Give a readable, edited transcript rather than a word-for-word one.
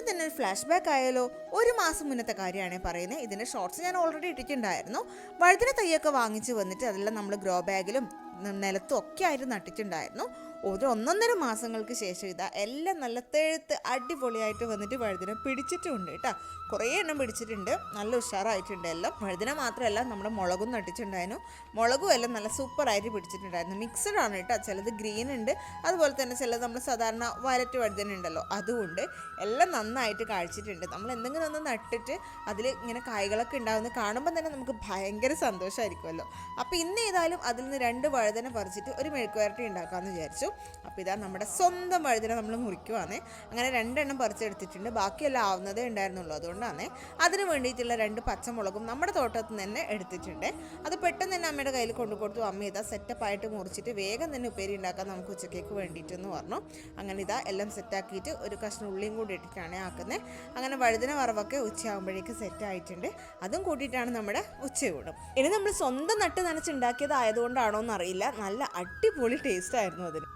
തന്നെ ഒരു flash back ആയാലോ. ഒരു മാസം മുന്നത്തെ കാര്യമാണ് പറയുന്നത്. ഇതിൻ്റെ ഷോർട്സ് ഞാൻ ഓൾറെഡി ഇട്ടിട്ടുണ്ടായിരുന്നു. വഴുതന തൈയൊക്കെ വാങ്ങിച്ച് വന്നിട്ട് അതെല്ലാം നമ്മൾ ഗ്രോ ബാഗിലും നിലത്തും ഒക്കെ ആയിട്ട് നട്ടിട്ടുണ്ടായിരുന്നു. ഒരു 1.5 മാസങ്ങൾക്ക് ശേഷം ഇതാ എല്ലാം നല്ല തെഴുത്ത് അടിപൊളിയായിട്ട് വന്നിട്ട് വഴുതന പിടിച്ചിട്ടുണ്ട് കേട്ടോ. കുറേ എണ്ണം പിടിച്ചിട്ടുണ്ട്, നല്ല ഉഷാറായിട്ടുണ്ട് എല്ലാം. വഴുതന മാത്രമല്ല നമ്മുടെ മുളകും നട്ടിട്ടുണ്ടായിരുന്നു. മുളകും എല്ലാം നല്ല സൂപ്പറായിട്ട് പിടിച്ചിട്ടുണ്ടായിരുന്നു. മിക്സഡ് ആണ് കേട്ടോ. ചിലത് ഗ്രീൻ ഉണ്ട്, അതുപോലെ തന്നെ ചിലത് നമ്മൾ സാധാരണ വയലറ്റ് വഴുതന ഉണ്ടല്ലോ അതുകൊണ്ട് എല്ലാം നന്നായിട്ട് കാഴ്ചിട്ടുണ്ട്. നമ്മൾ എന്തെങ്കിലും ഒന്ന് നട്ടിട്ട് അതിൽ ഇങ്ങനെ കായ്കളൊക്കെ ഉണ്ടാകുന്നത് കാണുമ്പോൾ തന്നെ നമുക്ക് ഭയങ്കര സന്തോഷമായിരിക്കുമല്ലോ. അപ്പോൾ ഇന്ന് ഏതായാലും അതിൽ നിന്ന് 2 വഴുതന പറിച്ചിട്ട് ഒരു മെഴുക്കുവരട്ടി ഉണ്ടാക്കാമെന്ന് വിചാരിച്ചു. അപ്പോൾ ഇതാ നമ്മുടെ സ്വന്തം വഴുതന നമ്മൾ മുറിക്കുവാണേ. അങ്ങനെ 2 എണ്ണം പറിച്ചെടുത്തിട്ടുണ്ട്. ബാക്കിയെല്ലാം ആവുന്നതേ ഉണ്ടായിരുന്നുള്ളൂ. അതുകൊണ്ടാണ് അതിന് വേണ്ടിയിട്ടുള്ള 2 പച്ചമുളകും നമ്മുടെ തോട്ടത്തിൽ നിന്ന് തന്നെ എടുത്തിട്ടുണ്ട്. അത് പെട്ടെന്ന് തന്നെ അമ്മയുടെ കയ്യിൽ കൊണ്ടുകൊടുത്തു. അമ്മ ഇതാ സെറ്റപ്പായിട്ട് മുറിച്ചിട്ട് വേഗം തന്നെ ഉപ്പേരി ഉണ്ടാക്കാൻ നമുക്ക് ഉച്ചക്കേക്ക് വേണ്ടിയിട്ടെന്ന് പറഞ്ഞു. അങ്ങനെ ഇതാ എല്ലാം സെറ്റാക്കിയിട്ട് ഒരു കഷ്ണം ഉള്ളിയും കൂടി ഇട്ടിട്ടാണ് ആക്കുന്നത്. അങ്ങനെ വഴുതന വറവൊക്കെ ഉച്ചയാകുമ്പോഴേക്ക് സെറ്റായിട്ടുണ്ട്. അതും കൂട്ടിയിട്ടാണ് നമ്മുടെ ഉച്ചയൂടും. ഇനി നമ്മൾ സ്വന്തം നട്ട് നനച്ചുണ്ടാക്കിയതായതുകൊണ്ടാണോ എന്നറിയില്ല, നല്ല അടിപൊളി ടേസ്റ്റ് ആയിരുന്നു അതിന്.